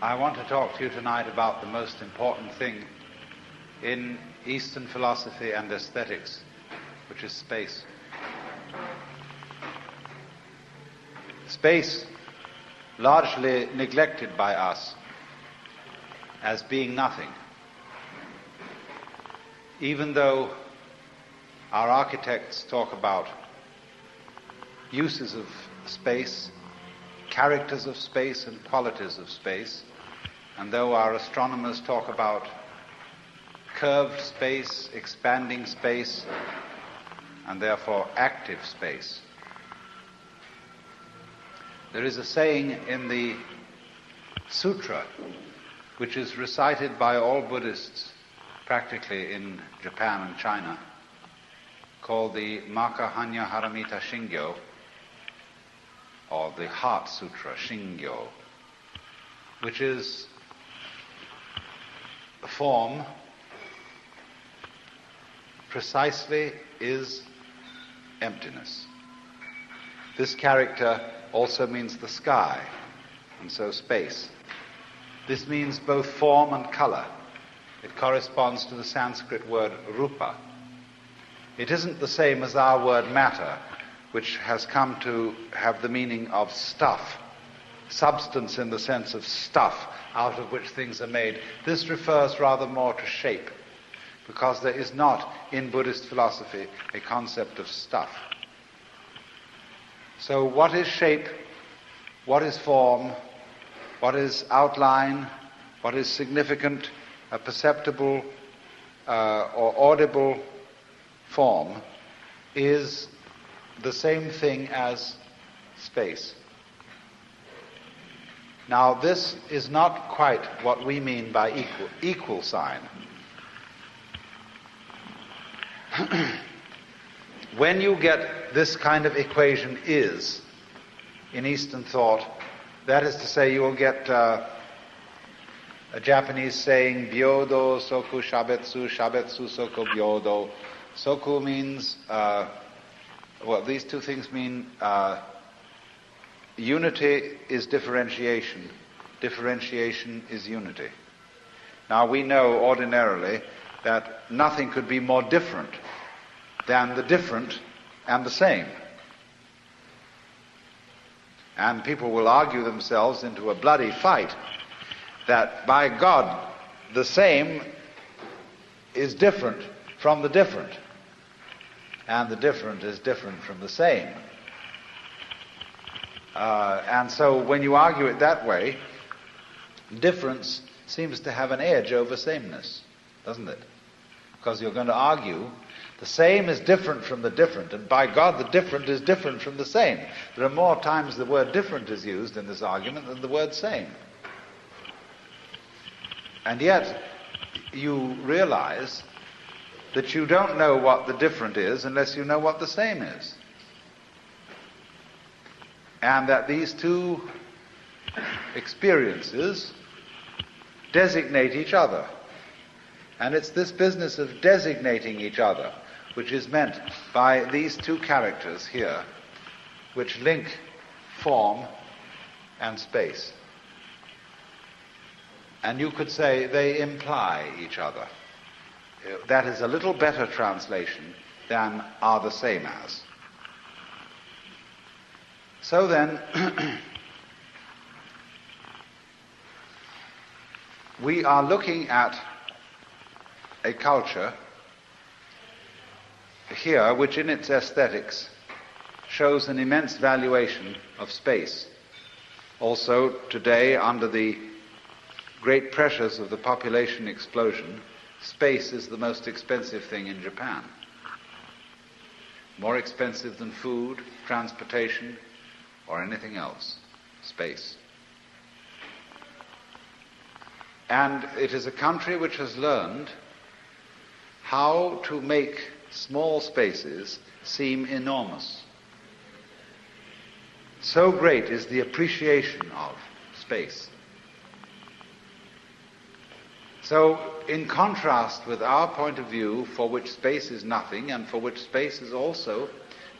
I want to talk to you tonight about the most important thing in Eastern philosophy and aesthetics, which is space. Space, largely neglected by us as being nothing, even though our architects talk about uses of space, characters of space and qualities of space, and though our astronomers talk about curved space, expanding space, and therefore active space. There is a saying in the sutra, which is recited by all Buddhists practically in Japan and China, called the Makahanya Haramita Shingyo, or the Heart Sutra, Shingyo, which is a form precisely is emptiness. This character also means the sky, and so space. This means both form and color. It corresponds to the Sanskrit word rupa. It isn't the same as our word matter, which has come to have the meaning of stuff, substance in the sense of stuff out of which things are made. This refers rather more to shape, because there is not in Buddhist philosophy a concept of stuff. So what is shape? What is form? What is outline? What is significant, a perceptible or audible form is the same thing as space. Now, this is not quite what we mean by equal sign. When you get this kind of equation is in Eastern thought, that is to say, you will get a Japanese saying, Byodo soku shabetsu, shabetsu soku byodo. Soku means, these two things mean unity is differentiation, differentiation is unity. Now we know ordinarily that nothing could be more different than the different and the same. And people will argue themselves into a bloody fight that, by God, the same is different from the different, and the different is different from the same. And so when you argue it that way, difference seems to have an edge over sameness, doesn't it? Because you're going to argue the same is different from the different, and by God, the different is different from the same. There are more times the word different is used in this argument than the word same. And yet, you realize that you don't know what the different is unless you know what the same is. And that these two experiences designate each other. And it's this business of designating each other which is meant by these two characters here, which link form and space. And you could say they imply each other. That is a little better translation than are the same as. So then, we are looking at a culture here which in its aesthetics shows an immense valuation of space. Also, today, under the great pressures of the population explosion, space is the most expensive thing in Japan. More expensive than food, transportation, or anything else. Space. And it is a country which has learned how to make small spaces seem enormous. So great is the appreciation of space. So, in contrast with our point of view, for which space is nothing and for which space is also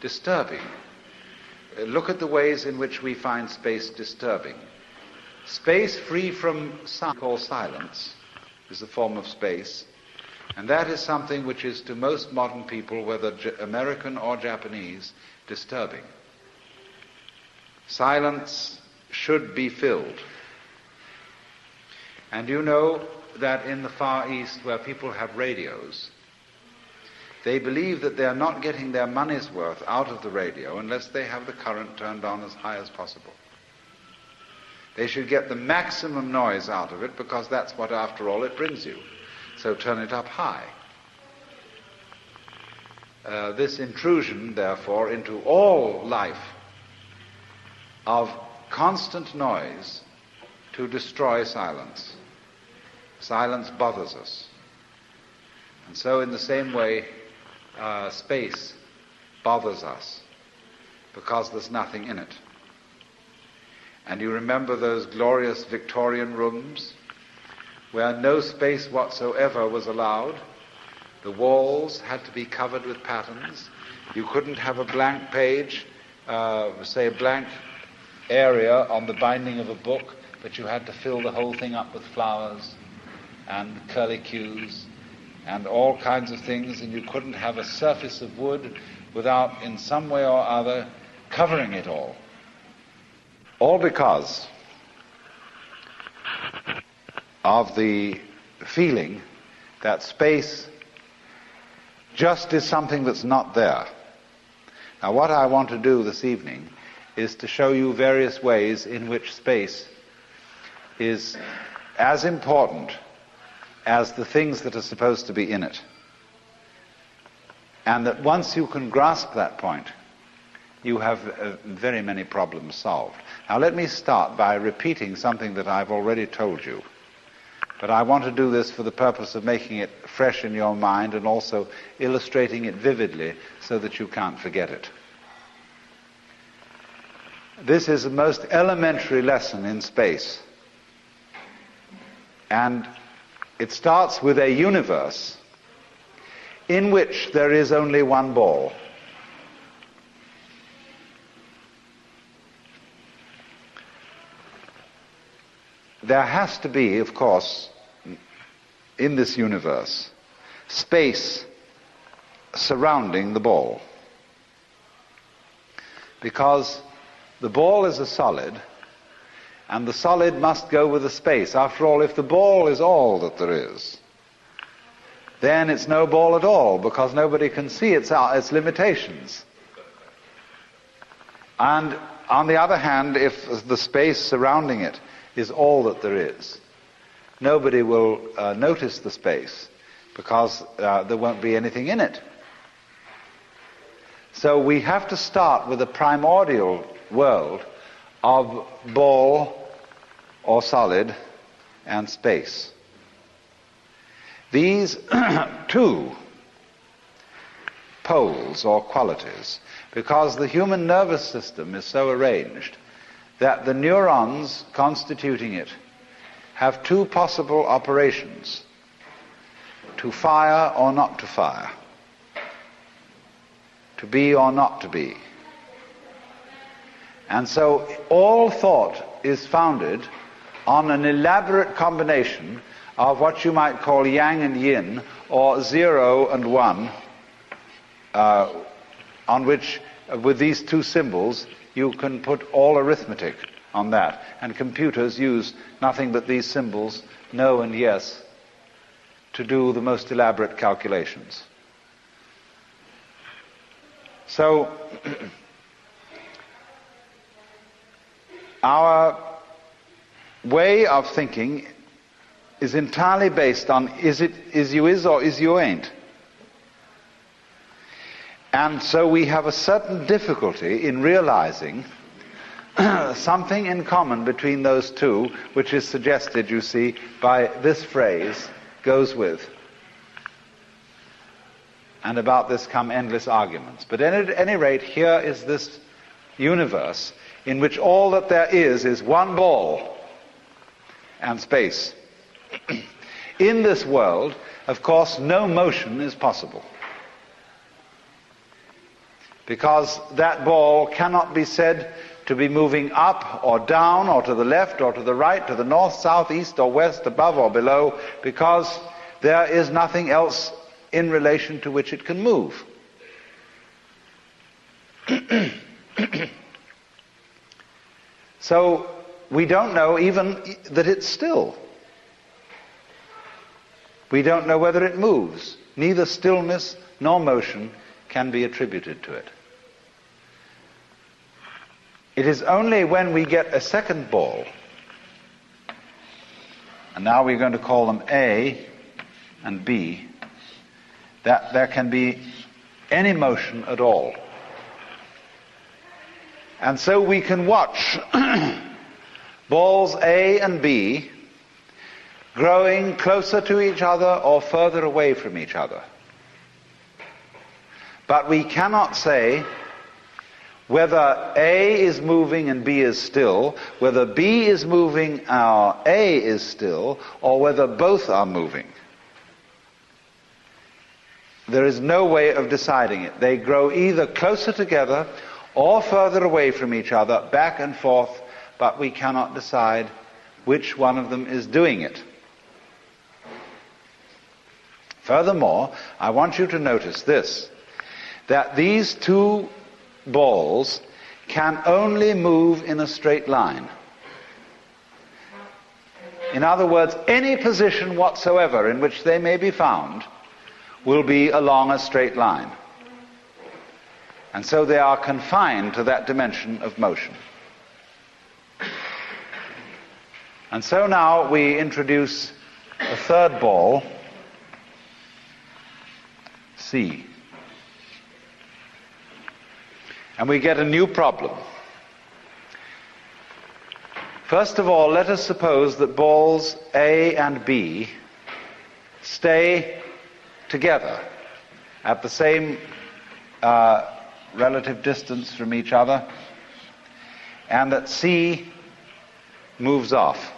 disturbing, look at the ways in which we find space disturbing. Space free from sound, called silence, is a form of space, and that is something which is to most modern people, whether American or Japanese, disturbing. Silence should be filled. And you know that in the Far East, where people have radios, they believe that they are not getting their money's worth out of the radio unless they have the current turned on as high as possible. They should get the maximum noise out of it because that's what, after all, it brings you. So turn it up high. This intrusion, therefore, into all life of constant noise to destroy silence. Silence bothers us. And so in the same way, space bothers us because there's nothing in it. And you remember those glorious Victorian rooms where no space whatsoever was allowed. The walls had to be covered with patterns. You couldn't have a blank page, say a blank area on the binding of a book, but you had to fill the whole thing up with flowers and curlicues and all kinds of things, and you couldn't have a surface of wood without, in some way or other, covering it all. All because of the feeling that space just is something that's not there. Now, what I want to do this evening is to show you various ways in which space is as important as the things that are supposed to be in it. And that once you can grasp that point, you have very many problems solved. Now let me start by repeating something that I've already told you. But I want to do this for the purpose of making it fresh in your mind and also illustrating it vividly so that you can't forget it. This is the most elementary lesson in space. And it starts with a universe in which there is only one ball. There has to be, of course, in this universe, space surrounding the ball. Because the ball is a solid, and the solid must go with the space. After all, if the ball is all that there is, then it's no ball at all, because nobody can see its limitations. And on the other hand, if the space surrounding it is all that there is, nobody will notice the space, because there won't be anything in it. So we have to start with a primordial world of ball or solid and space. These two poles or qualities, because the human nervous system is so arranged that the neurons constituting it have two possible operations: to fire or not to fire, to be or not to be. And so all thought is founded on an elaborate combination of what you might call yang and yin, or 0 and 1, on which, with these two symbols, you can put all arithmetic on that. And computers use nothing but these symbols, no and yes, to do the most elaborate calculations. So, our way of thinking is entirely based on is you is or is you ain't. And so we have a certain difficulty in realizing something in common between those two, which is suggested, you see, by this phrase, goes with. And about this come endless arguments. But at any rate, here is this universe in which all that there is one ball and space. In this world, of course, no motion is possible, because that ball cannot be said to be moving up or down or to the left or to the right, to the north, south, east or west, above or below, because there is nothing else in relation to which it can move. So we don't know even that it's still. We don't know whether it moves. Neither stillness nor motion can be attributed to it. It is only when we get a second ball, and now we're going to call them A and B, that there can be any motion at all. And so we can watch balls A and B growing closer to each other or further away from each other. But we cannot say whether A is moving and B is still, whether B is moving or A is still, or whether both are moving. There is no way of deciding it. They grow either closer together or further away from each other, back and forth, but we cannot decide which one of them is doing it. Furthermore, I want you to notice this, that these two balls can only move in a straight line. In other words, any position whatsoever in which they may be found will be along a straight line. And so they are confined to that dimension of motion. And so now we introduce a third ball, C. And we get a new problem. First of all, let us suppose that balls A and B stay together at the same relative distance from each other, and that C moves off.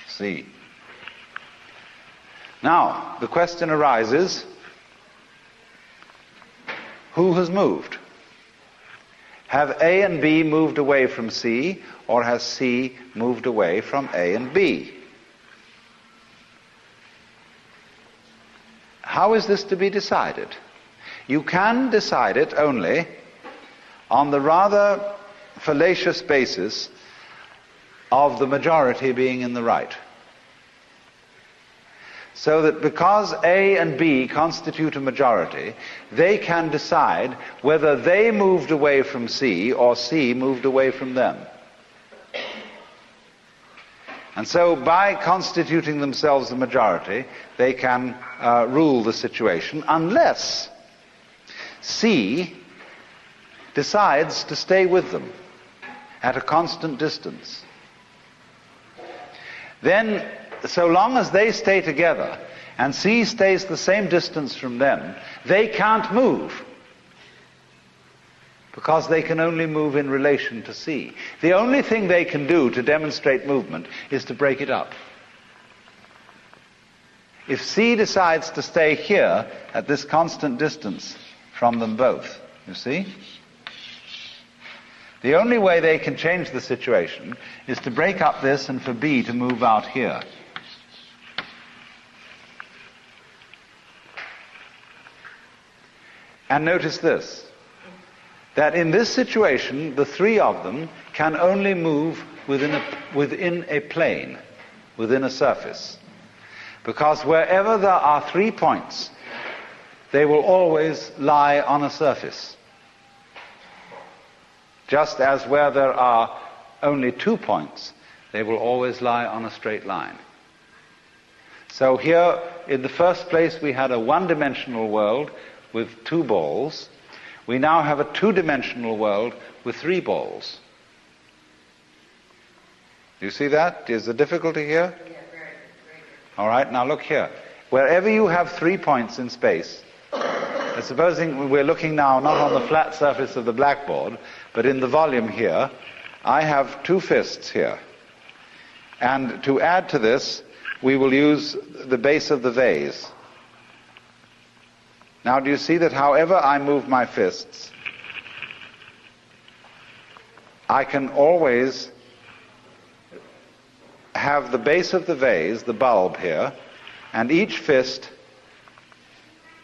C. Now, the question arises, who has moved? Have A and B moved away from C, or has C moved away from A and B? How is this to be decided? You can decide it only on the rather fallacious basis of the majority being in the right. So that because A and B constitute a majority, they can decide whether they moved away from C or C moved away from them. And so by constituting themselves the majority, they can rule the situation unless C decides to stay with them at a constant distance. Then, so long as they stay together and C stays the same distance from them, they can't move, because they can only move in relation to C. The only thing they can do to demonstrate movement is to break it up. If C decides to stay here at this constant distance from them both, you see, the only way they can change the situation is to break up this and for B to move out here. And notice this, that in this situation, the three of them can only move within a plane, within a surface. Because wherever there are 3 points, they will always lie on a surface. Just as where there are only 2 points, they will always lie on a straight line. So here, in the first place, we had a one-dimensional world with 2 balls. We now have a 2-dimensional world with 3 balls. Do you see that? Is the difficulty here? Yeah, very. All right, now look here. Wherever you have 3 points in space, supposing we're looking now not on the flat surface of the blackboard, but in the volume here, I have 2 fists here. And to add to this, we will use the base of the vase. Now do you see that however I move my fists, I can always have the base of the vase, the bulb here, and each fist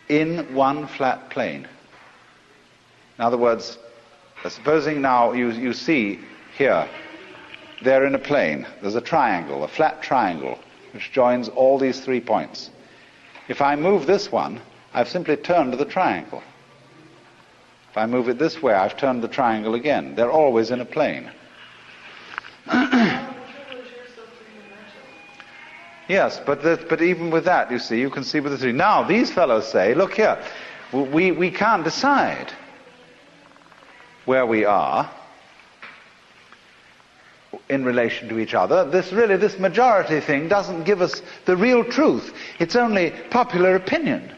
in one flat plane. In other words, supposing now you see here, they're in a plane. There's a triangle, a flat triangle, which joins all these 3 points. If I move this one, I've simply turned the triangle. If I move it this way, I've turned the triangle again. They're always in a plane. Yes, but even with that, you see, you can see with the 3. Now, these fellows say, look here, we can't decide where we are in relation to each other. This majority thing doesn't give us the real truth. It's only popular opinion.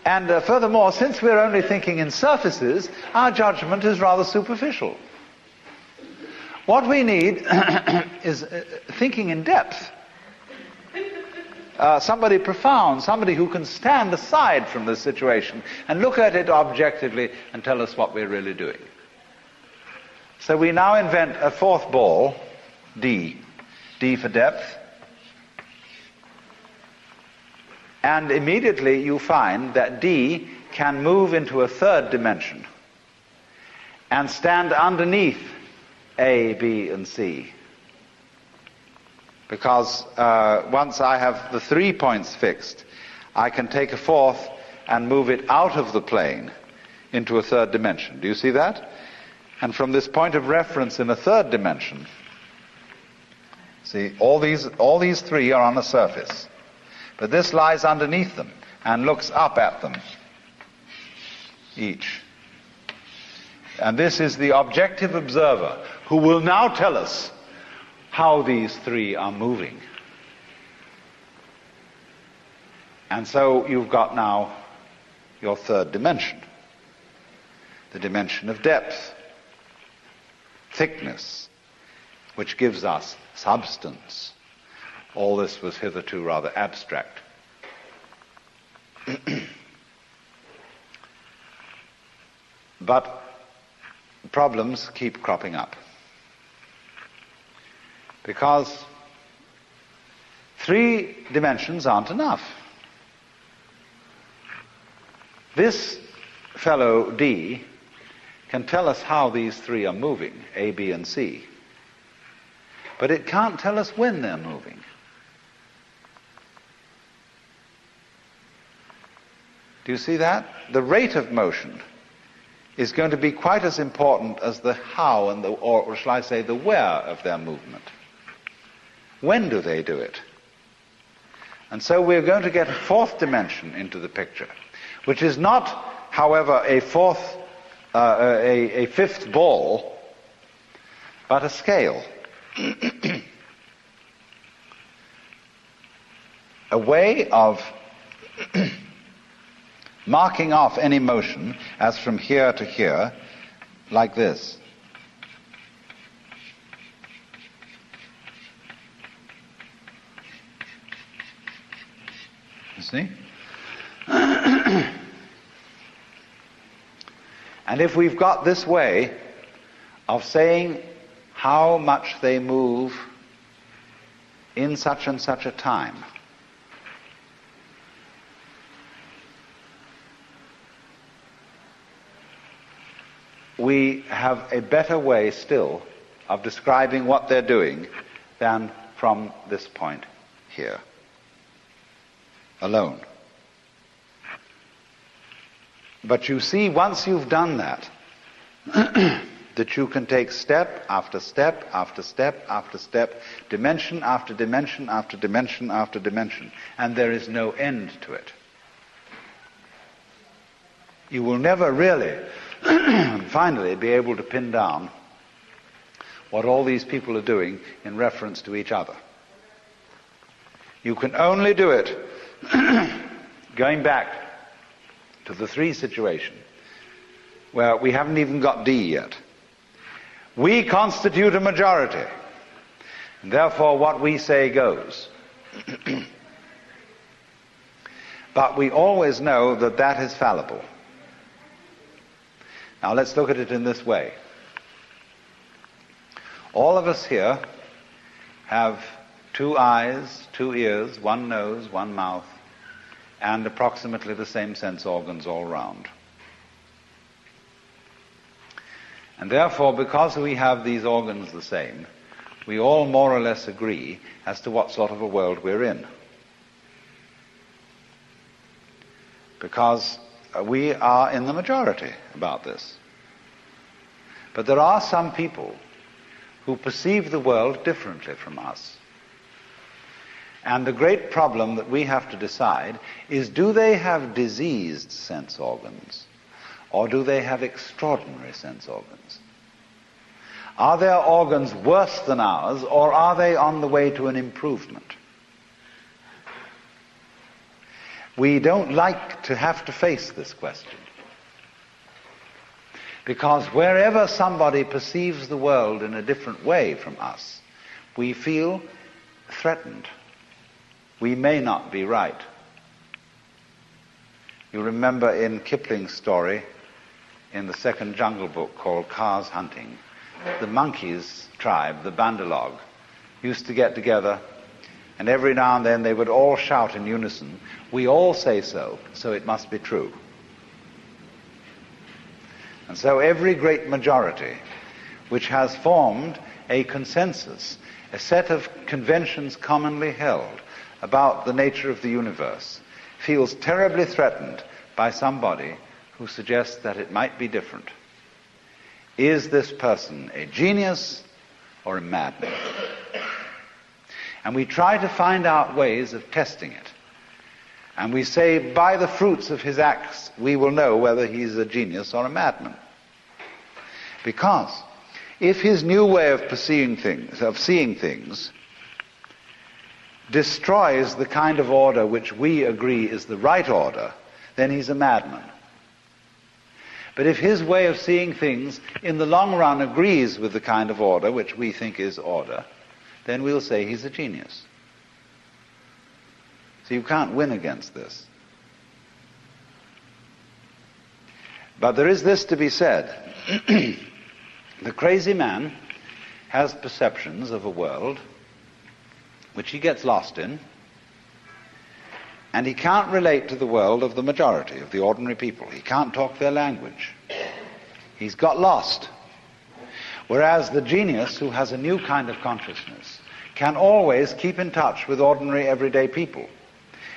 And furthermore, since we're only thinking in surfaces, our judgment is rather superficial. What we need is thinking in depth. Somebody profound, somebody who can stand aside from this situation and look at it objectively and tell us what we're really doing. So we now invent a fourth ball, D. D for depth. And immediately you find that D can move into a third dimension and stand underneath A, B, and C. Because once I have the 3 points fixed, I can take a fourth and move it out of the plane into a third dimension. Do you see that? And from this point of reference in a third dimension, see, all these 3 are on a surface. But this lies underneath them and looks up at them, each. And this is the objective observer who will now tell us how these 3 are moving. And so you've got now your third dimension, the dimension of depth, thickness, which gives us substance. All this was hitherto rather abstract. But problems keep cropping up. Because 3 dimensions aren't enough. This fellow D can tell us how these 3 are moving, A, B, and C. But it can't tell us when they're moving. Do you see that? The rate of motion is going to be quite as important as the how and or shall I say the where of their movement. When do they do it? And so we're going to get a fourth dimension into the picture, which is not, however, a fifth ball, but a scale. A way of marking off any motion as from here to here, like this. You see? And if we've got this way of saying how much they move in such and such a time, we have a better way still of describing what they're doing than from this point here alone. But you see, once you've done that, that you can take step after step after step after step, dimension after dimension after dimension after dimension, and there is no end to it. You will never really, finally, be able to pin down what all these people are doing in reference to each other. You can only do it going back to the 3 situation, where we haven't even got D yet. We constitute a majority, and therefore what we say goes. But we always know that that is fallible. Now let's look at it in this way. All of us here have 2 eyes, 2 ears, 1 nose, 1 mouth, and approximately the same sense organs all round. And therefore, because we have these organs the same, we all more or less agree as to what sort of a world we're in. Because we are in the majority about this. But there are some people who perceive the world differently from us. And the great problem that we have to decide is, do they have diseased sense organs, or do they have extraordinary sense organs? Are their organs worse than ours, or are they on the way to an improvement? We don't like to have to face this question, because wherever somebody perceives the world in a different way from us, we feel threatened. We may not be right. You remember in Kipling's story, in the second Jungle Book called Cars Hunting, the monkeys tribe, the Bandalog, used to get together, and every now and then they would all shout in unison, "We all say so, so it must be true." And so every great majority which has formed a consensus, a set of conventions commonly held about the nature of the universe, feels terribly threatened by somebody who suggests that it might be different. Is this person a genius or a madman? And we try to find out ways of testing it. And we say, by the fruits of his acts, we will know whether he's a genius or a madman. Because if his new way of seeing things, destroys the kind of order which we agree is the right order, then he's a madman. But if his way of seeing things in the long run agrees with the kind of order which we think is order, then we'll say he's a genius. So you can't win against this. But there is this to be said. The crazy man has perceptions of a world which he gets lost in, and he can't relate to the world of the majority, of the ordinary people. He can't talk their language. He's got lost. Whereas the genius, who has a new kind of consciousness, can always keep in touch with ordinary everyday people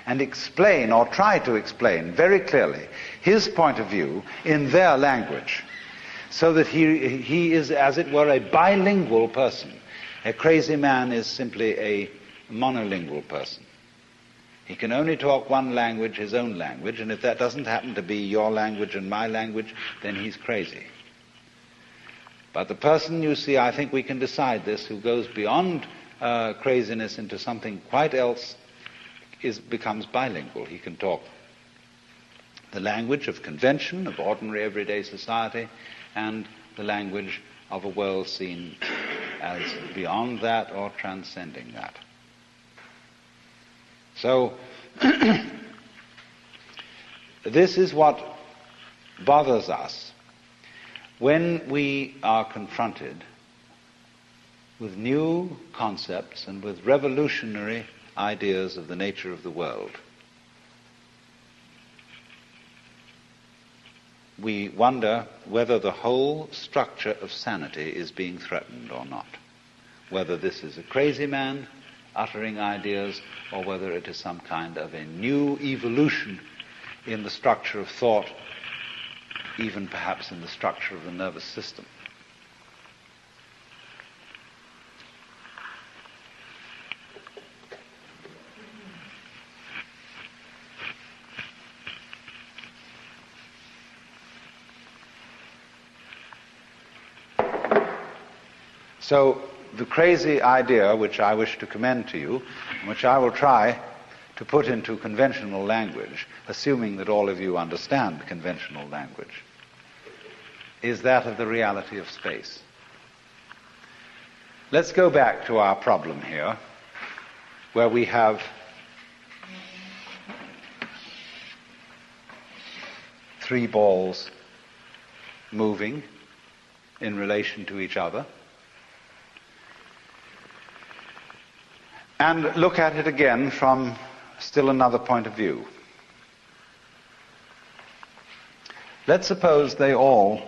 and explain, or try to explain very clearly, his point of view in their language, so that he is, as it were, a bilingual person. A crazy man is simply a monolingual person. He can only talk one language, his own language, and if that doesn't happen to be your language and my language, then he's crazy. But the person, you see, I think we can decide this, who goes beyond craziness into something quite else, becomes bilingual. He can talk the language of convention, of ordinary everyday society, and the language of a world seen as beyond that or transcending that. So, this is what bothers us when we are confronted with new concepts and with revolutionary ideas of the nature of the world. We wonder whether the whole structure of sanity is being threatened or not. Whether this is a crazy man uttering ideas, or whether it is some kind of a new evolution in the structure of thought, even perhaps in the structure of the nervous system. So, the crazy idea which I wish to commend to you, which I will try to put into conventional language, assuming that all of you understand conventional language, is that of the reality of space. Let's go back to our problem here, where we have three balls moving in relation to each other, and look at it again from still another point of view. Let's suppose they all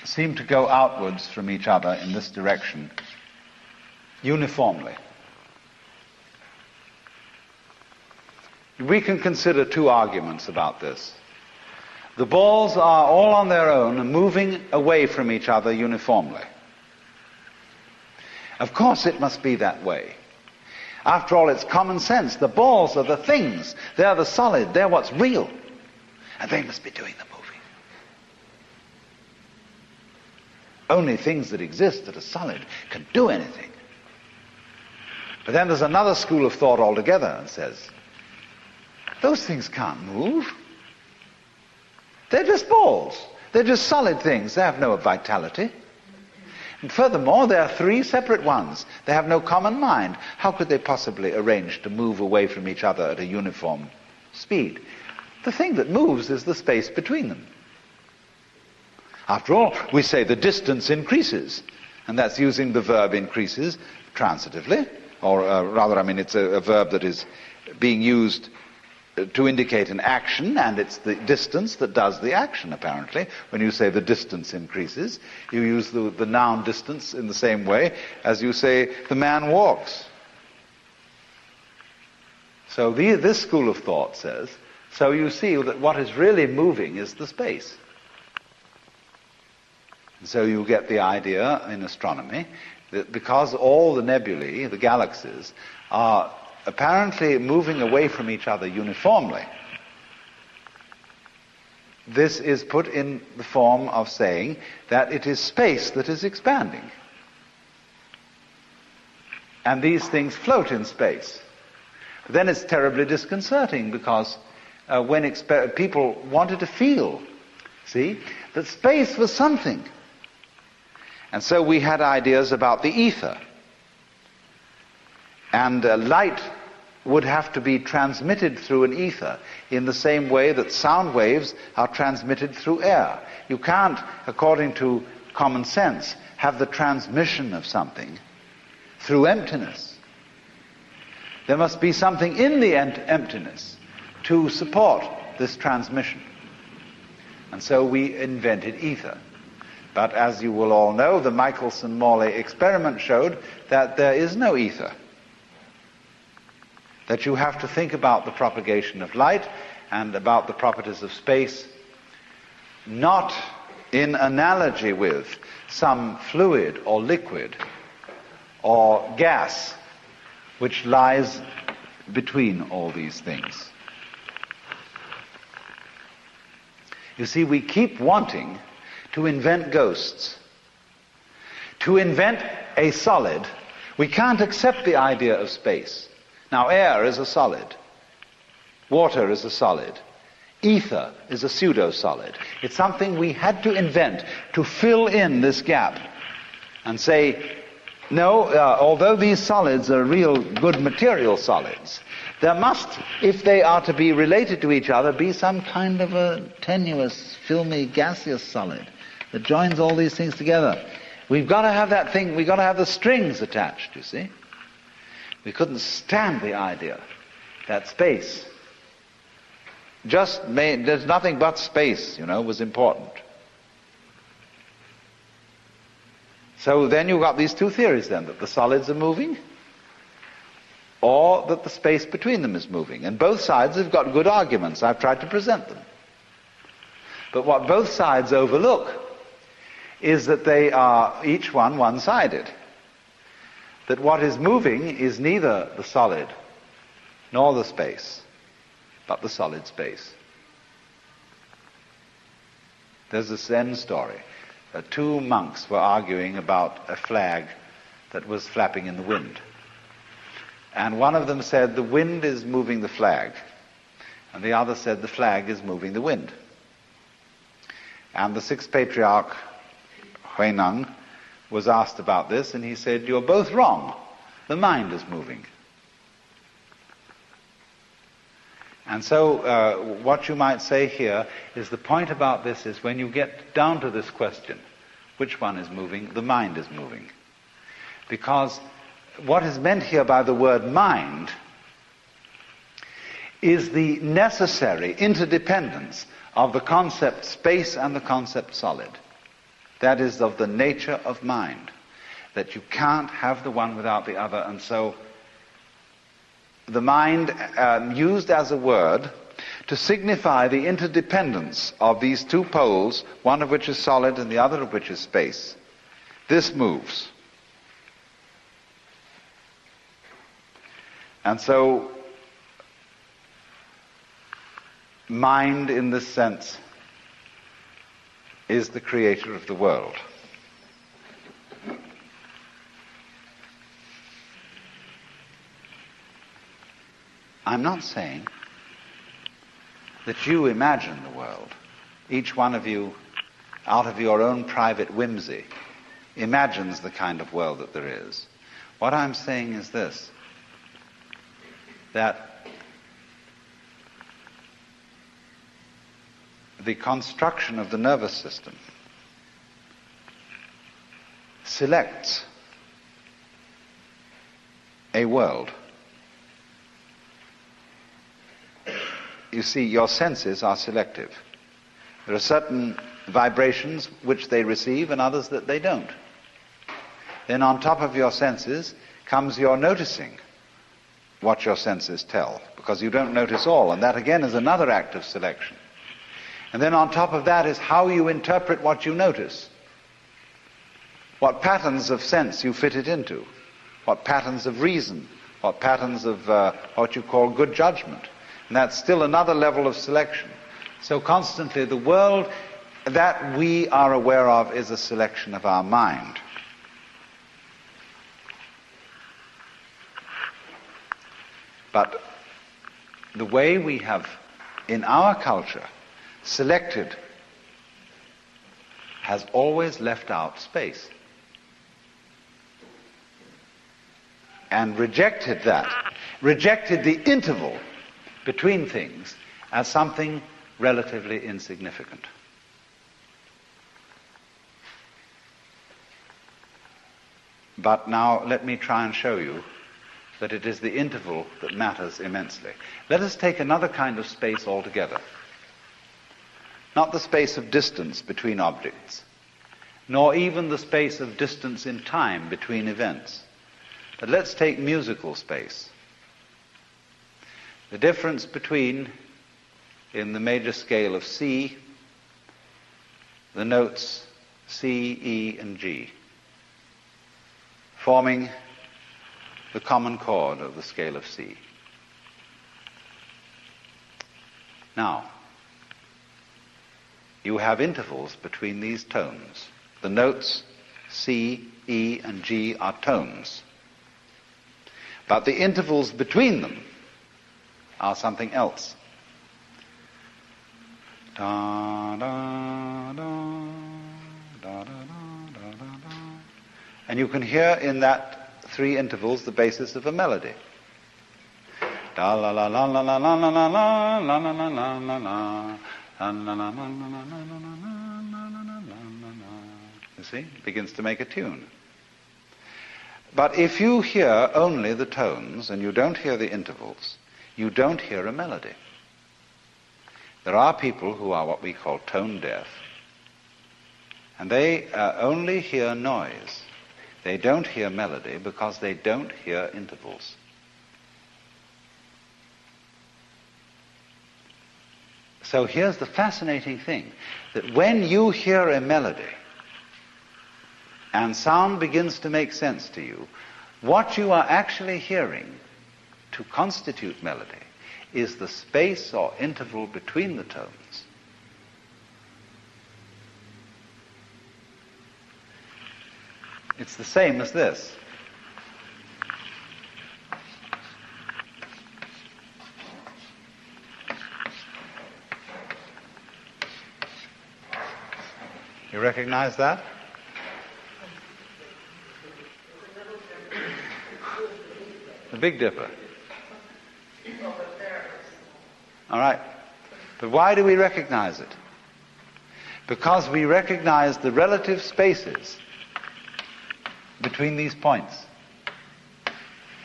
seem to go outwards from each other in this direction uniformly. We can consider two arguments about this. The balls are all on their own moving away from each other uniformly. Of course it must be that way. After all, it's common sense. The balls are the things. They're the solid. They're what's real. And they must be doing the moving. Only things that exist that are solid can do anything. But then there's another school of thought altogether that says, those things can't move. They're just balls. They're just solid things. They have no vitality. And furthermore, there are three separate ones. They have no common mind. How could they possibly arrange to move away from each other at a uniform speed? The thing that moves is the space between them. After all, we say the distance increases, and that's using the verb increases transitively, or it's a verb that is being used to indicate an action, and it's the distance that does the action, apparently. When you say the distance increases, you use the noun distance in the same way as you say the man walks. So this school of thought says, so you see that what is really moving is the space. And so you get the idea in astronomy that because all the nebulae, the galaxies, are apparently moving away from each other uniformly, this is put in the form of saying that it is space that is expanding. And these things float in space. But then it's terribly disconcerting because when people wanted to feel, that space was something. And so we had ideas about the ether. And light would have to be transmitted through an ether in the same way that sound waves are transmitted through air. You can't, according to common sense, have the transmission of something through emptiness. There must be something in the emptiness to support this transmission. And so we invented ether. But as you will all know, the Michelson-Morley experiment showed that there is no ether. That you have to think about the propagation of light and about the properties of space, not in analogy with some fluid or liquid or gas which lies between all these things. You see, we keep wanting to invent ghosts. To invent a solid, we can't accept the idea of space. Now, air is a solid. Water is a solid. Ether is a pseudo-solid. It's something we had to invent to fill in this gap and say, no, although these solids are real good material solids, there must, if they are to be related to each other, be some kind of a tenuous, filmy, gaseous solid that joins all these things together. We've got to have that thing, we've got to have the strings attached, you see. We couldn't stand the idea that space, there's nothing but space, was important. So then you've got these two theories then, that the solids are moving, or that the space between them is moving. And both sides have got good arguments. I've tried to present them. But what both sides overlook is that they are each one-sided. That what is moving is neither the solid nor the space, but the solid space. There's a Zen story. Two monks were arguing about a flag that was flapping in the wind. And one of them said, the wind is moving the flag. And the other said, the flag is moving the wind. And the sixth patriarch, Huineng, was asked about this, and he said, you're both wrong. The mind is moving. And so what you might say here is the point about this is when you get down to this question, which one is moving? The mind is moving. Because what is meant here by the word mind is the necessary interdependence of the concept space and the concept solid. That is of the nature of mind, that you can't have the one without the other. And so the mind used as a word to signify the interdependence of these two poles, one of which is solid and the other of which is space. This moves. And so mind in this sense is the creator of the world. I'm not saying that you imagine the world. Each one of you, out of your own private whimsy, imagines the kind of world that there is. What I'm saying is this, that the construction of the nervous system selects a world. You see, your senses are selective. There are certain vibrations which they receive and others that they don't. Then on top of your senses comes your noticing what your senses tell, because you don't notice all, and that again is another act of selection. And then on top of that is how you interpret what you notice, what patterns of sense you fit it into, what patterns of reason, what patterns of what you call good judgment. And that's still another level of selection. So constantly the world that we are aware of is a selection of our mind. But the way we have, in our culture, selected has always left out space. And rejected that, rejected the interval between things as something relatively insignificant. But now let me try and show you that it is the interval that matters immensely. Let us take another kind of space altogether. Not the space of distance between objects, nor even the space of distance in time between events. But let's take musical space. The difference between, in the major scale of C, the notes C, E, and G, forming the common chord of the scale of C. Now, you have intervals between these tones. The notes C, E, and G are tones. But the intervals between them are something else. Da, da, da, da, da, da, da, da. And you can hear in that three intervals the basis of a melody. Da la la la la la la la la la la la la la la la. You see, it begins to make a tune. But if you hear only the tones and you don't hear the intervals, you don't hear a melody. There are people who are what we call tone deaf, and they only hear noise. They don't hear melody because they don't hear intervals. So here's the fascinating thing, that when you hear a melody and sound begins to make sense to you, what you are actually hearing to constitute melody is the space or interval between the tones. It's the same as this. You recognize that? The Big Dipper. All right? But why do we recognize it? Because we recognize the relative spaces between these points.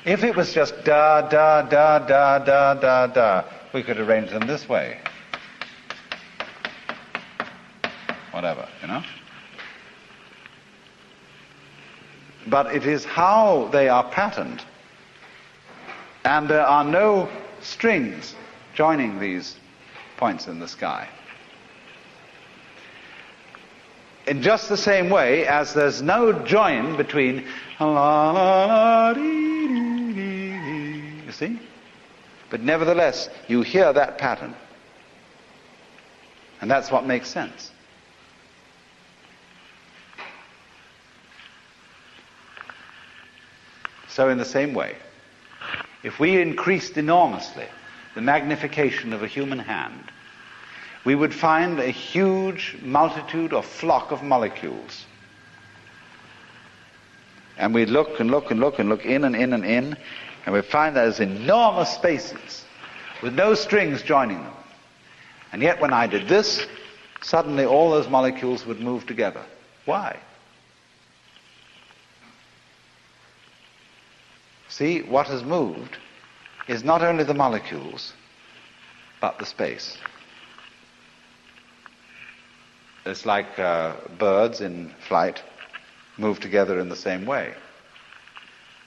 If it was just da, da, da, da, da, da, da, we could arrange them this way. Whatever, you know? But it is how they are patterned, and there are no strings joining these points in the sky. In just the same way as there's no join between you see? But nevertheless, you hear that pattern. And that's what makes sense. So in the same way, if we increased enormously the magnification of a human hand, we would find a huge multitude or flock of molecules. And we'd look and look and look and look in and in and in, and we'd find those enormous spaces with no strings joining them. And yet when I did this, suddenly all those molecules would move together. Why? See, what has moved is not only the molecules, but the space. It's like birds in flight move together in the same way.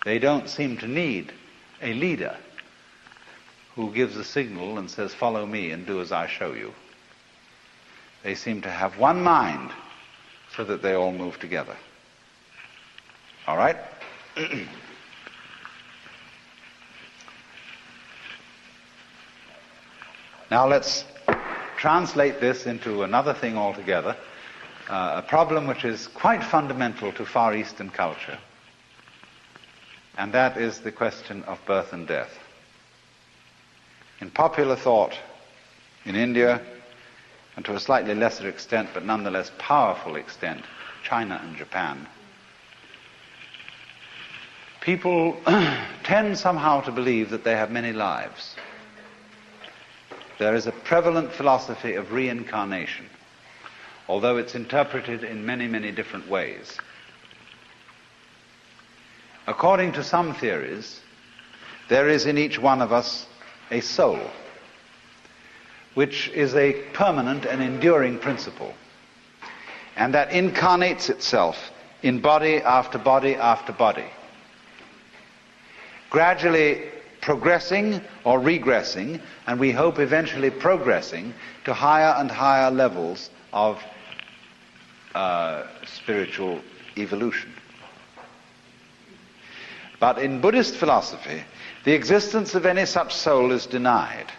They don't seem to need a leader who gives a signal and says, follow me and do as I show you. They seem to have one mind so that they all move together. All right? Now let's translate this into another thing altogether, a problem which is quite fundamental to Far Eastern culture, and that is the question of birth and death. In popular thought in India, and to a slightly lesser extent, but nonetheless powerful extent, China and Japan, people tend somehow to believe that they have many lives. There is a prevalent philosophy of reincarnation, although it's interpreted in many, many different ways. According to some theories, there is in each one of us a soul, which is a permanent and enduring principle, and that incarnates itself in body after body after body, gradually progressing or regressing, and we hope eventually progressing to higher and higher levels of spiritual evolution. But in Buddhist philosophy, the existence of any such soul is denied.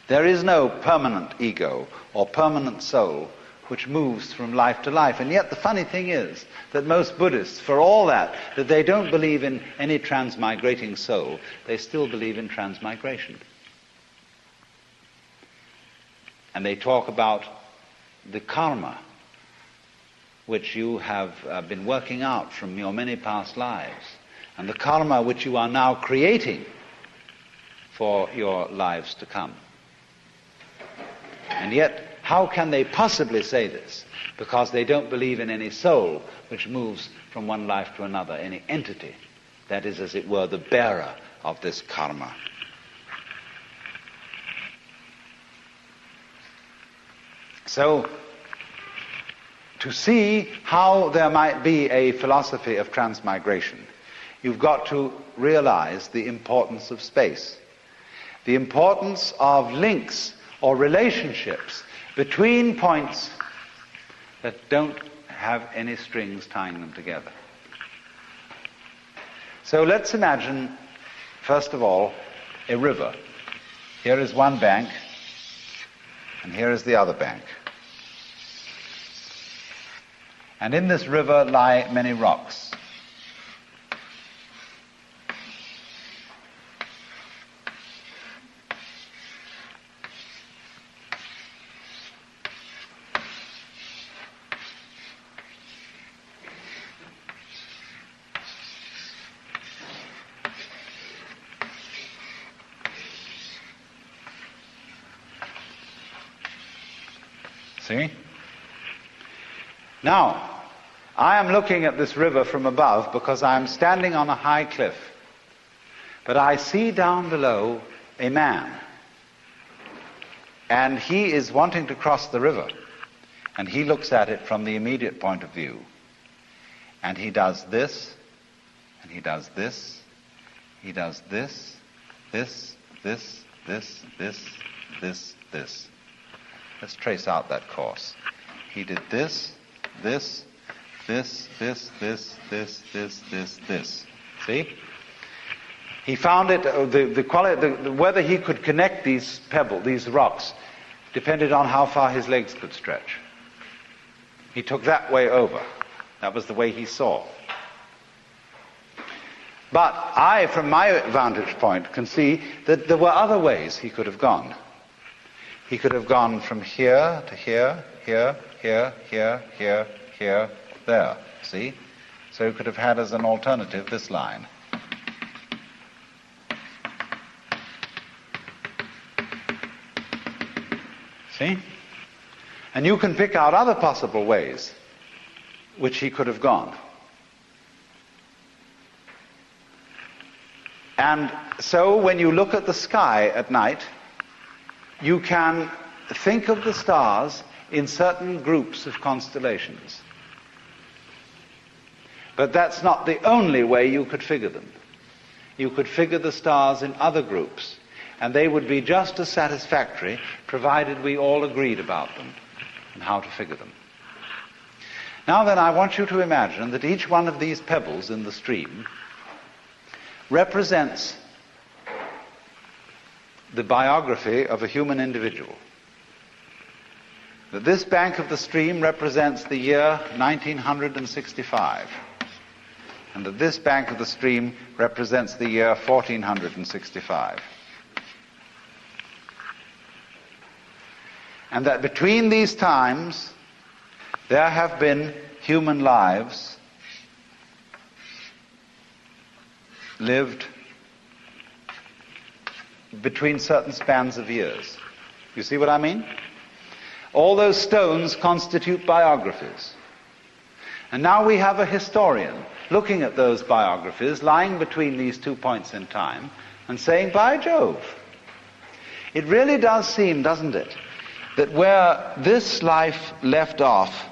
There is no permanent ego or permanent soul which moves from life to life. And yet the funny thing is that most Buddhists, for all that they don't believe in any transmigrating soul, they still believe in transmigration. And they talk about the karma which you have been working out from your many past lives, and the karma which you are now creating for your lives to come. And yet, how can they possibly say this? Because they don't believe in any soul which moves from one life to another, any entity that is, as it were, the bearer of this karma. So, to see how there might be a philosophy of transmigration, you've got to realize the importance of space, the importance of links or relationships between points that don't have any strings tying them together. So let's imagine, first of all, a river. Here is one bank, and here is the other bank. And in this river lie many rocks. See? Now, I am looking at this river from above because I am standing on a high cliff. But I see down below a man. And he is wanting to cross the river. And he looks at it from the immediate point of view. And he does this, and he does this, he does this, this, this, this, this, this. Let's trace out that course. He did this, this, this, this, this, this, this, this, this. See? He found it, whether he could connect these pebbles, these rocks, depended on how far his legs could stretch. He took that way over. That was the way he saw. But I, from my vantage point, can see that there were other ways he could have gone. He could have gone from here to here, here, here, here, here, here, there. See? So he could have had as an alternative this line. See? And you can pick out other possible ways which he could have gone. And so when you look at the sky at night, you can think of the stars in certain groups of constellations. But that's not the only way you could figure them. You could figure the stars in other groups, and they would be just as satisfactory provided we all agreed about them and how to figure them. Now then, I want you to imagine that each one of these pebbles in the stream represents the biography of a human individual. That this bank of the stream represents the year 1965, and that this bank of the stream represents the year 1465. And that between these times there have been human lives lived between certain spans of years. You see what I mean? All those stones constitute biographies. And now we have a historian looking at those biographies lying between these 2 points in time and saying, by Jove, it really does seem, doesn't it, that where this life left off,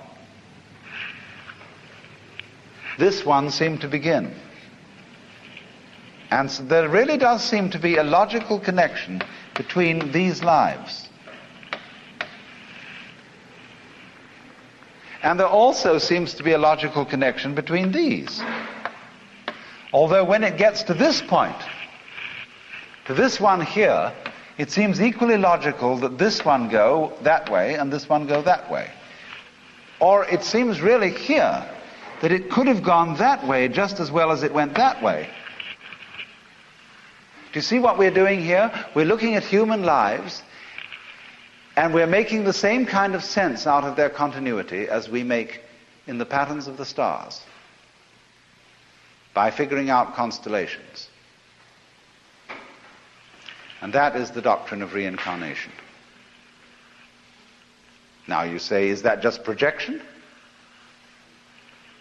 this one seemed to begin. And so there really does seem to be a logical connection between these lives. And there also seems to be a logical connection between these. Although when it gets to this point, to this one here, it seems equally logical that this one go that way and this one go that way. Or it seems really here that it could have gone that way just as well as it went that way. Do you see what we're doing here? We're looking at human lives, and we're making the same kind of sense out of their continuity as we make in the patterns of the stars by figuring out constellations. And that is the doctrine of reincarnation. Now you say, is that just projection?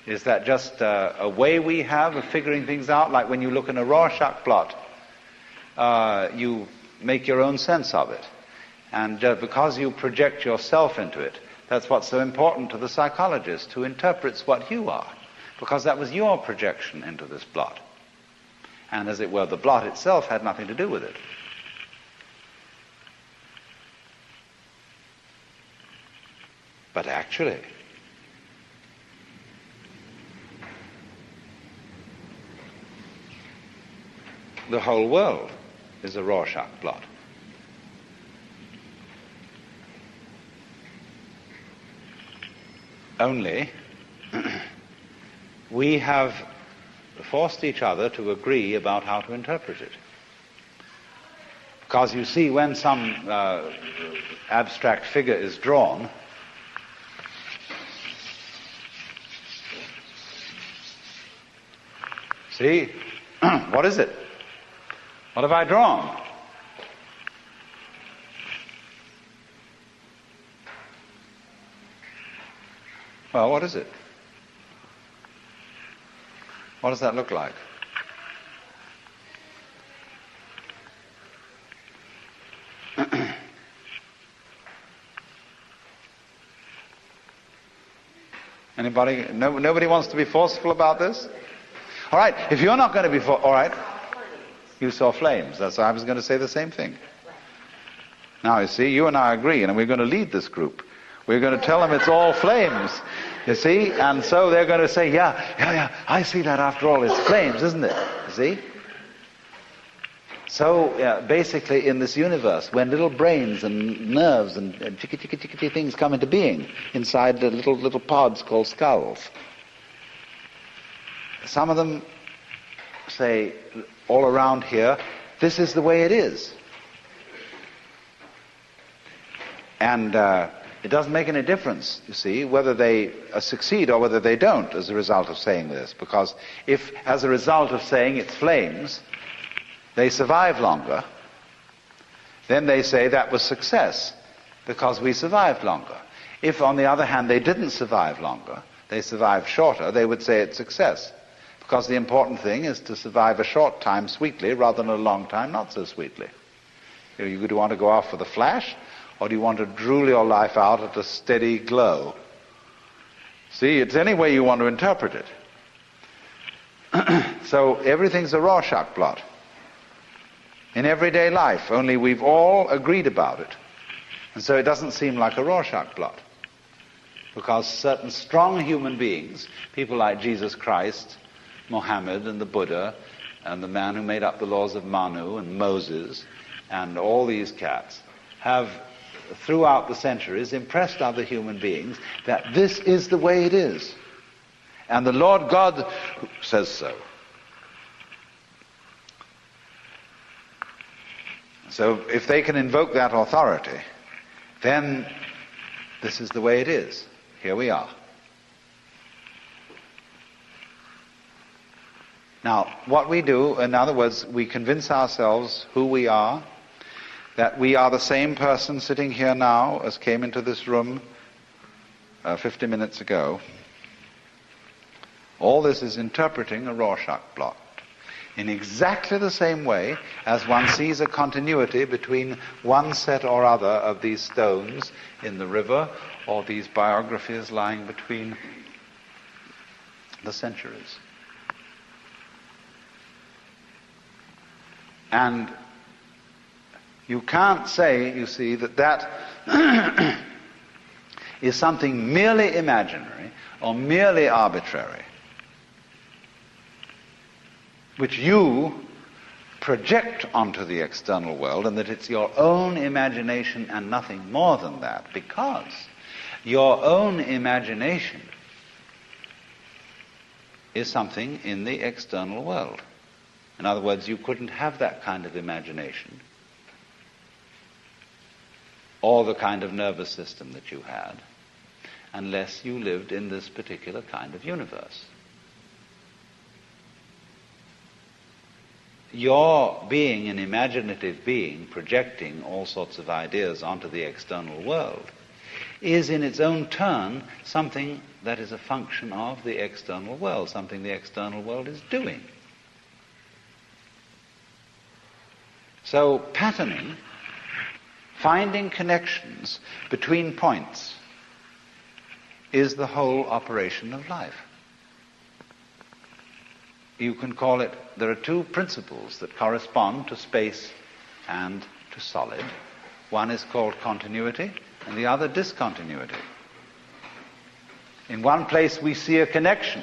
Is that just a way we have of figuring things out? Like when you look in a Rorschach plot, you make your own sense of it. And because you project yourself into it, that's what's so important to the psychologist, who interprets what you are. Because that was your projection into this blot. And as it were, the blot itself had nothing to do with it. But actually, the whole world is a Rorschach blot. Only we have forced each other to agree about how to interpret it. Because you see, when some abstract figure is drawn, see, what is it? What have I drawn? Well, what is it? What does that look like? Anybody? Nobody wants to be forceful about this? All right, if you're not going to be all right, you saw flames. That's I was going to say the same thing. Now, you see, you and I agree, and we're going to lead this group. We're going to tell them it's all flames, you see, and so they're going to say, yeah, I see that after all, it's flames, isn't it? You see? So, basically, in this universe, when little brains and nerves and chicky things come into being inside the little pods called skulls, some of them say, all around here, this is the way it is. And it doesn't make any difference, you see, whether they succeed or whether they don't as a result of saying this. Because if, as a result of saying it's flames, they survive longer, then they say that was success because we survived longer. If, on the other hand, they didn't survive longer, they survived shorter, they would say it's success. Because the important thing is to survive a short time sweetly rather than a long time not so sweetly. You want to go off with a flash, or do you want to drool your life out at a steady glow? See, it's any way you want to interpret it. So everything's a Rorschach plot. In everyday life, only we've all agreed about it. And so it doesn't seem like a Rorschach plot. Because certain strong human beings, people like Jesus Christ, Mohammed and the Buddha, and the man who made up the laws of Manu and Moses, and all these cats, have throughout the centuries impressed other human beings that this is the way it is. And the Lord God says so. So if they can invoke that authority, then this is the way it is. Here we are. Now, what we do, in other words, we convince ourselves who we are, that we are the same person sitting here now as came into this room 50 minutes ago. All this is interpreting a Rorschach plot in exactly the same way as one sees a continuity between one set or other of these stones in the river or these biographies lying between the centuries. And you can't say, you see, that is something merely imaginary or merely arbitrary, which you project onto the external world, and that it's your own imagination and nothing more than that, because your own imagination is something in the external world. In other words, you couldn't have that kind of imagination or the kind of nervous system that you had unless you lived in this particular kind of universe. Your being an imaginative being, projecting all sorts of ideas onto the external world, is in its own turn something that is a function of the external world, something the external world is doing. So patterning, finding connections between points, is the whole operation of life. You can call it, there are two principles that correspond to space and to solid. One is called continuity and the other discontinuity. In one place we see a connection.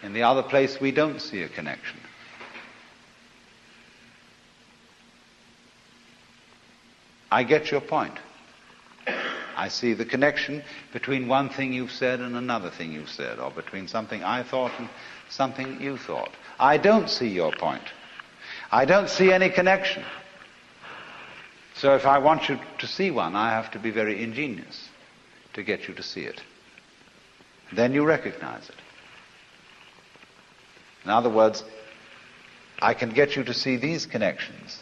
In the other place we don't see a connection. I get your point. I see the connection between one thing you've said and another thing you've said, or between something I thought and something you thought. I don't see your point. I don't see any connection. So if I want you to see one, I have to be very ingenious to get you to see it. Then you recognize it. In other words, I can get you to see these connections,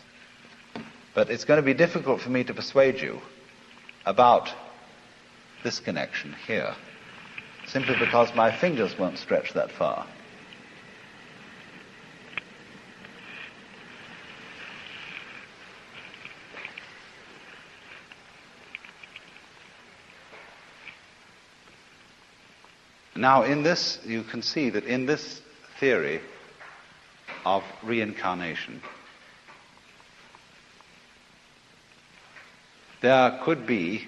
but it's going to be difficult for me to persuade you about this connection here. simply because my fingers won't stretch that far. Now, in this, you can see that in this theory of reincarnation, there could be,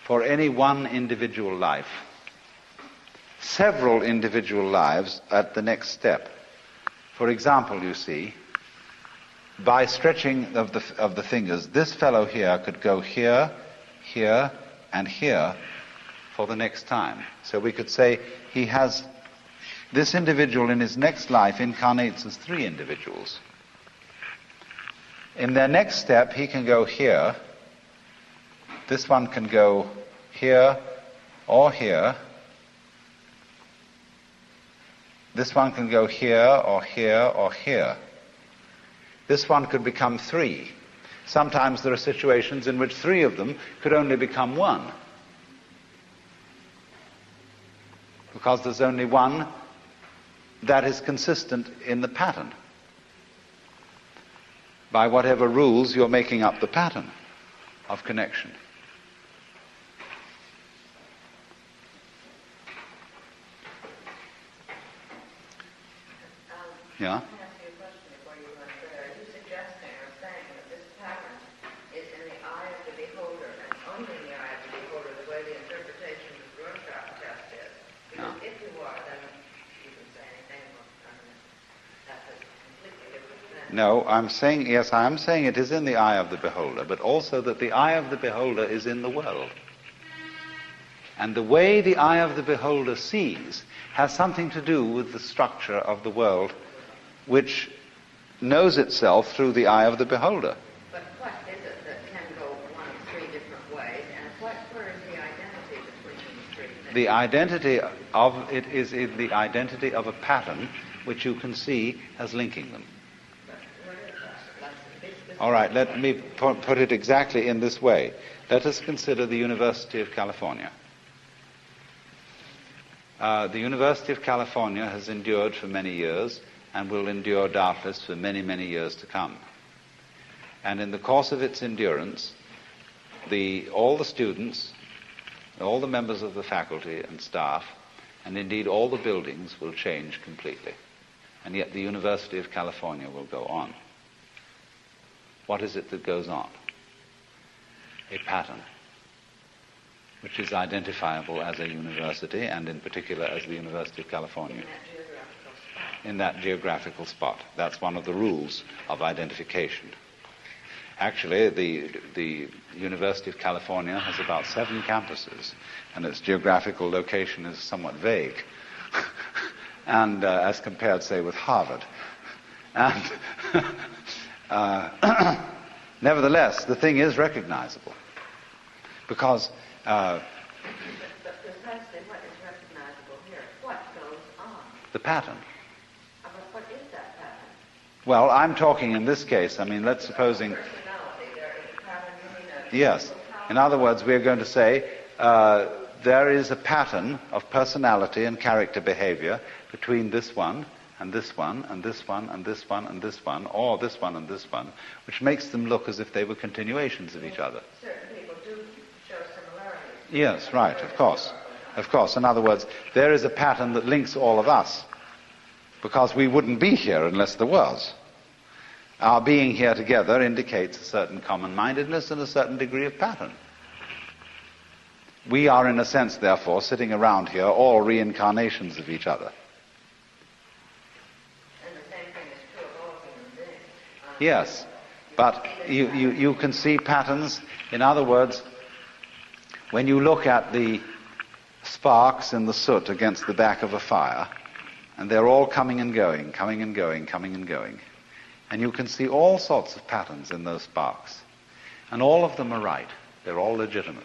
for any one individual life, several individual lives at the next step. For example, you see, by stretching of the fingers, this fellow here could go here, here, and here for the next time. So we could say he has, this individual in his next life incarnates as three individuals. In their next step, he can go here. This one can go here or here. This one can go here or here or here. This one could become three. Sometimes there are situations in which three of them could only become one, because there's only one that is consistent in the pattern. By whatever rules you're making up the pattern of connection. Yeah? Can I ask you a question before you run further? Are you suggesting or saying that this pattern is in the eye of the beholder and only in the eye of the beholder, the way the interpretation of the Rorschach test is? Because if you are, then you can say anything about permanent. That's a completely different thing. No, I'm saying, yes, I am saying it is in the eye of the beholder, but also that the eye of the beholder is in the world. And the way the eye of the beholder sees has something to do with the structure of the world, which knows itself through the eye of the beholder. But what is it that can go one of three different ways, and where is the identity between these three things? The identity of it is in the identity of a pattern which you can see as linking them. But what is that? All right, let me put it exactly in this way. Let us consider the University of California. The University of California has endured for many years and will endure doubtless for many, many years to come. And in the course of its endurance, all the students, all the members of the faculty and staff, and indeed all the buildings will change completely. And yet the University of California will go on. What is it that goes on? A pattern, which is identifiable as a university, and in particular as the University of California. In that geographical spot. That's one of the rules of identification. Actually, the University of California has about 7 campuses, and its geographical location is somewhat vague, and as compared, say, with Harvard. And nevertheless, the thing is recognizable, because But precisely what is recognizable here? What goes on? the pattern. But what is that pattern? Well, I'm talking in this case, I mean, let's supposing... Personality, there is a pattern, you mean a... Yes. In other words, we're going to say there is a pattern of personality and character behavior between this one and this one and this one and this one and this one, or this one and this one, which makes them look as if they were continuations of each other. Certain people do show similarities. Yes, right, of course. Of course. In other words, there is a pattern that links all of us, because we wouldn't be here unless there was. Our being here together indicates a certain common-mindedness and a certain degree of pattern. We are, in a sense, therefore, sitting around here, all reincarnations of each other. And the same thing is true of all human beings. Yes, but you can see patterns. In other words, when you look at the sparks in the soot against the back of a fire, and they're all coming and going, coming and going, coming and going, and you can see all sorts of patterns in those sparks, and all of them are right. They're all legitimate.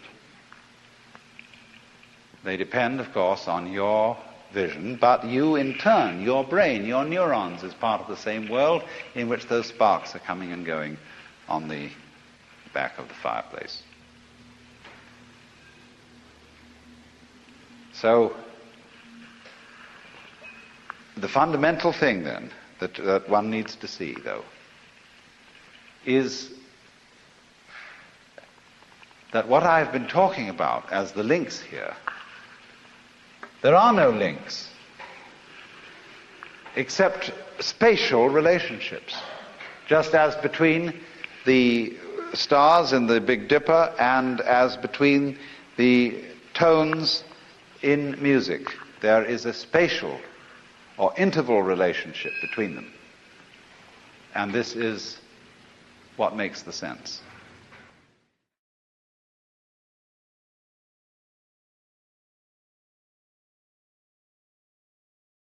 They depend, of course, on your vision, but you, in turn, your brain, your neurons, is part of the same world in which those sparks are coming and going on the back of the fireplace. So, The fundamental thing then that one needs to see, though, is that what I've been talking about as the links here, there are no links except spatial relationships, just as between the stars in the Big Dipper and as between the tones in music. There is a spatial or interval relationship between them. And this is what makes the sense.